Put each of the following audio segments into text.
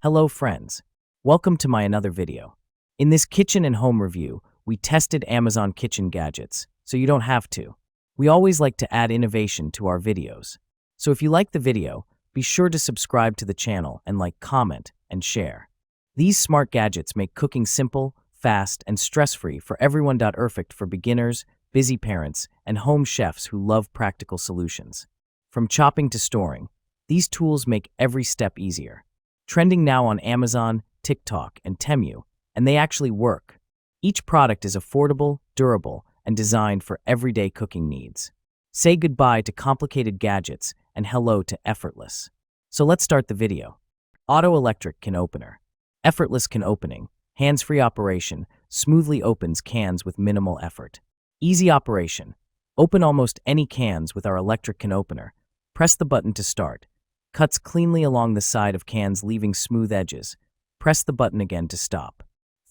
Hello friends, welcome to my another video. In this kitchen and home review, we tested Amazon kitchen gadgets, so you don't have to. We always like to add innovation to our videos. So if you like the video, be sure to subscribe to the channel and comment, and share. These smart gadgets make cooking simple, fast, and stress-free for everyone. Perfect for beginners, busy parents, and home chefs who love practical solutions. From chopping to storing, these tools make every step easier. Trending now on Amazon, TikTok, and Temu, and they actually work. Each product is affordable, durable, and designed for everyday cooking needs. Say goodbye to complicated gadgets and hello to effortless. So let's start the video. Auto electric can opener. Effortless can opening, hands-free operation, smoothly opens cans with minimal effort. Easy operation. Open almost any cans with our electric can opener. Press the button to start. Cuts cleanly along the side of cans, leaving smooth edges. Press the button again to stop.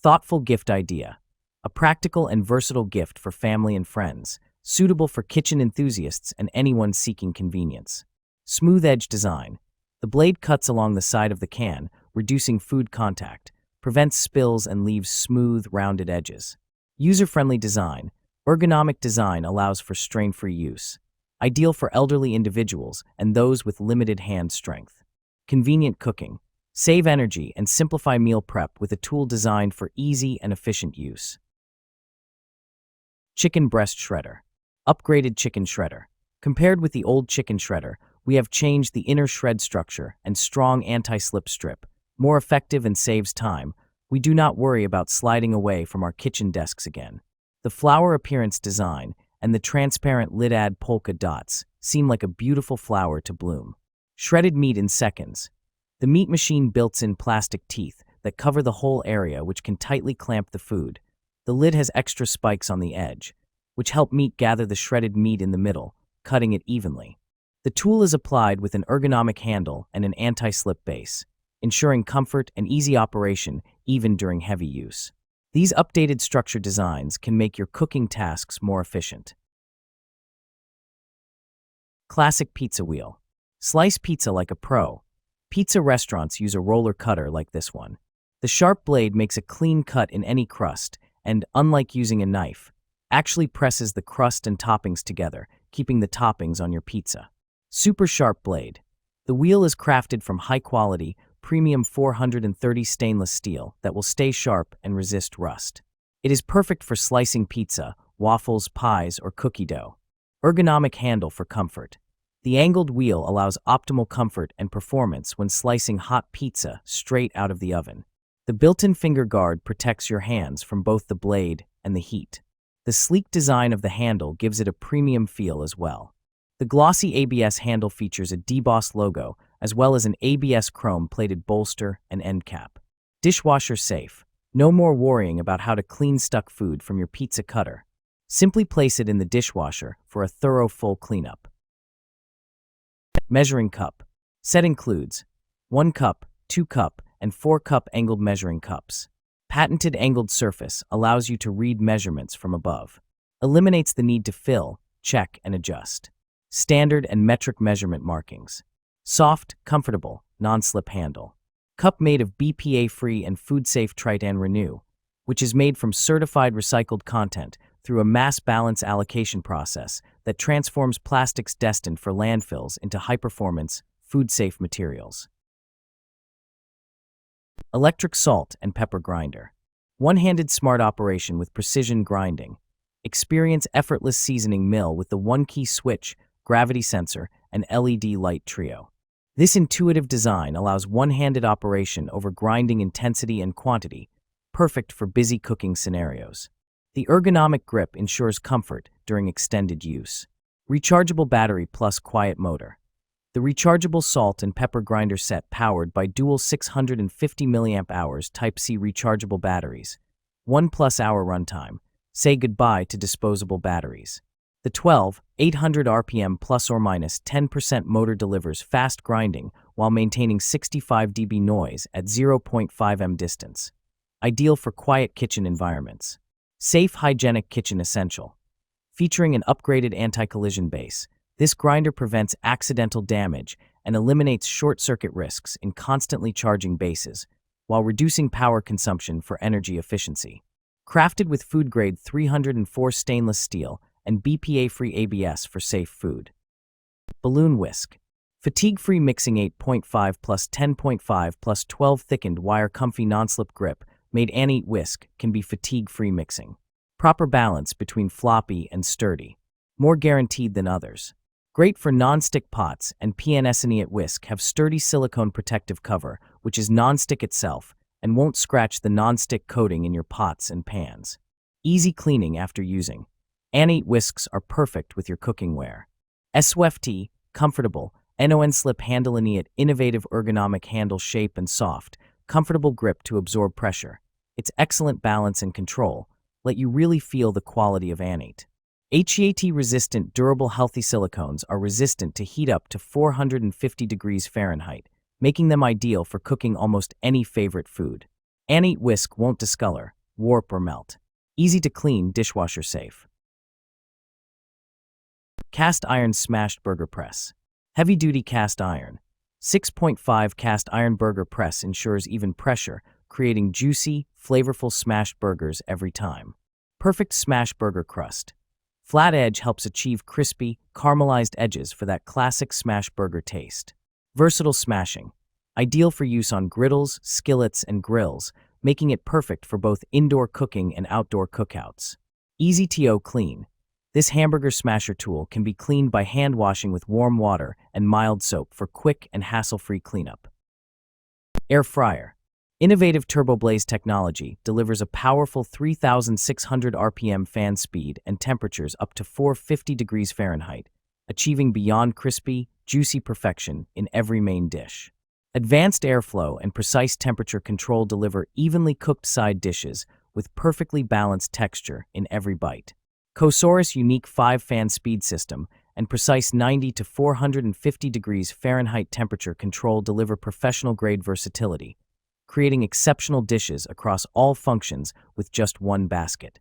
Thoughtful gift idea. A practical and versatile gift for family and friends, suitable for kitchen enthusiasts and anyone seeking convenience. Smooth edge design. The blade cuts along the side of the can, reducing food contact, prevents spills and leaves smooth, rounded edges. User-friendly design. Ergonomic design allows for strain-free use. Ideal for elderly individuals and those with limited hand strength. Convenient cooking. Save energy and simplify meal prep with a tool designed for easy and efficient use. Chicken breast shredder. Upgraded chicken shredder. Compared with the old chicken shredder, we have changed the inner shred structure and strong anti-slip strip. More effective and saves time. We do not worry about sliding away from our kitchen desks again. The flower appearance design and the transparent lid add polka dots seem like a beautiful flower to bloom. Shredded meat in seconds. The meat machine built-in plastic teeth that cover the whole area, which can tightly clamp the food. The lid has extra spikes on the edge, which help meat gather the shredded meat in the middle, cutting it evenly. The tool is applied with an ergonomic handle and an anti-slip base, ensuring comfort and easy operation even during heavy use. These updated structure designs can make your cooking tasks more efficient. Classic pizza wheel. Slice pizza like a pro. Pizza restaurants use a roller cutter like this one. The sharp blade makes a clean cut in any crust and, unlike using a knife, actually presses the crust and toppings together, keeping the toppings on your pizza. Super sharp blade. The wheel is crafted from high-quality, premium 430 stainless steel that will stay sharp and resist rust. It is perfect for slicing pizza, waffles, pies, or cookie dough. Ergonomic handle for comfort. The angled wheel allows optimal comfort and performance when slicing hot pizza straight out of the oven. The built-in finger guard protects your hands from both the blade and the heat. The sleek design of the handle gives it a premium feel as well. The glossy ABS handle features a debossed logo, as well as an ABS chrome-plated bolster and end cap. Dishwasher safe. No more worrying about how to clean stuck food from your pizza cutter. Simply place it in the dishwasher for a thorough full cleanup. Measuring cup. Set includes 1 cup, 2 cup, and 4 cup angled measuring cups. Patented angled surface allows you to read measurements from above. Eliminates the need to fill, check, and adjust. Standard and metric measurement markings. Soft, comfortable, non-slip handle. Cup made of BPA-free and food-safe Tritan Renew, which is made from certified recycled content through a mass balance allocation process that transforms plastics destined for landfills into high-performance, food-safe materials. Electric salt and pepper grinder. One-handed smart operation with precision grinding. Experience effortless seasoning mill with the one-key switch, gravity sensor, and LED light trio. This intuitive design allows one-handed operation over grinding intensity and quantity, perfect for busy cooking scenarios. The ergonomic grip ensures comfort during extended use. Rechargeable battery plus quiet motor. The rechargeable salt and pepper grinder set powered by dual 650 mAh Type-C rechargeable batteries. 1+ hour runtime. Say goodbye to disposable batteries. The 800 RPM plus or minus 10% motor delivers fast grinding while maintaining 65 dB noise at 0.5 m distance. Ideal for quiet kitchen environments. Safe, hygienic kitchen essential. Featuring an upgraded anti-collision base, this grinder prevents accidental damage and eliminates short-circuit risks in constantly charging bases, while reducing power consumption for energy efficiency. Crafted with food-grade 304 stainless steel and BPA-free ABS for safe food. Balloon Whisk. Fatigue-free mixing 8.5 plus 10.5 plus 12 thickened wire comfy non-slip grip made Annie Whisk can be fatigue-free mixing. Proper balance between floppy and sturdy. More guaranteed than others. Great for non-stick pots, and PNSNE Whisk have sturdy silicone protective cover, which is non-stick itself and won't scratch the non-stick coating in your pots and pans. Easy cleaning after using. Annie Whisks are perfect with your cooking ware. SWFT, comfortable, non-slip handle innovative ergonomic handle shape and soft, comfortable grip to absorb pressure. Its excellent balance and control let you really feel the quality of Annie. HEAT-resistant durable healthy silicones are resistant to heat up to 450 degrees Fahrenheit, making them ideal for cooking almost any favorite food. Annie Whisk won't discolor, warp, or melt. Easy to clean, dishwasher safe. Cast iron smashed burger press. Heavy-duty cast iron. 6.5 cast iron burger press ensures even pressure, creating juicy, flavorful smashed burgers every time. Perfect smash burger crust. Flat edge helps achieve crispy, caramelized edges for that classic smash burger taste. Versatile smashing. Ideal for use on griddles, skillets, and grills, making it perfect for both indoor cooking and outdoor cookouts. Easy to clean. This hamburger smasher tool can be cleaned by hand washing with warm water and mild soap for quick and hassle-free cleanup. Air fryer. Innovative TurboBlaze technology delivers a powerful 3,600 RPM fan speed and temperatures up to 450 degrees Fahrenheit, achieving beyond crispy, juicy perfection in every main dish. Advanced airflow and precise temperature control deliver evenly cooked side dishes with perfectly balanced texture in every bite. Kosaurus' unique 5-fan speed system and precise 90 to 450 degrees Fahrenheit temperature control deliver professional-grade versatility, creating exceptional dishes across all functions with just one basket.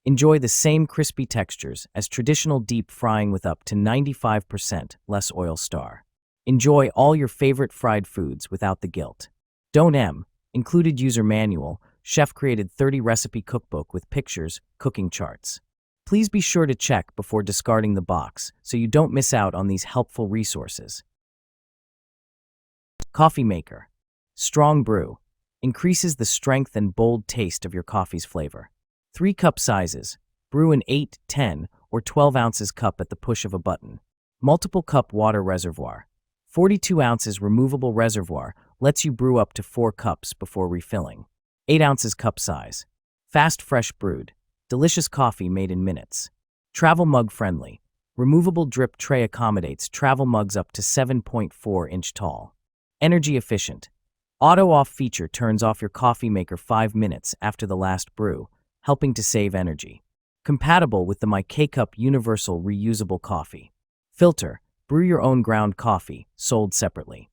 Enjoy the same crispy textures as traditional deep frying with up to 95% less oil star. Enjoy all your favorite fried foods without the guilt. Included user manual, chef-created 30-recipe cookbook with pictures, cooking charts. Please be sure to check before discarding the box so you don't miss out on these helpful resources. Coffee maker. Strong brew. Increases the strength and bold taste of your coffee's flavor. 3 cup sizes. Brew in 8, 10, or 12 ounces cup at the push of a button. Multiple cup water reservoir. 42 ounces removable reservoir lets you brew up to 4 cups before refilling. 8 ounces cup size. Fast, fresh brewed. Delicious coffee made in minutes. Travel mug friendly. Removable drip tray accommodates travel mugs up to 7.4 inch tall. Energy efficient. Auto-off feature turns off your coffee maker 5 minutes after the last brew, helping to save energy. Compatible with the My K-Cup Universal Reusable Coffee. Filter. Brew your own ground coffee, sold separately.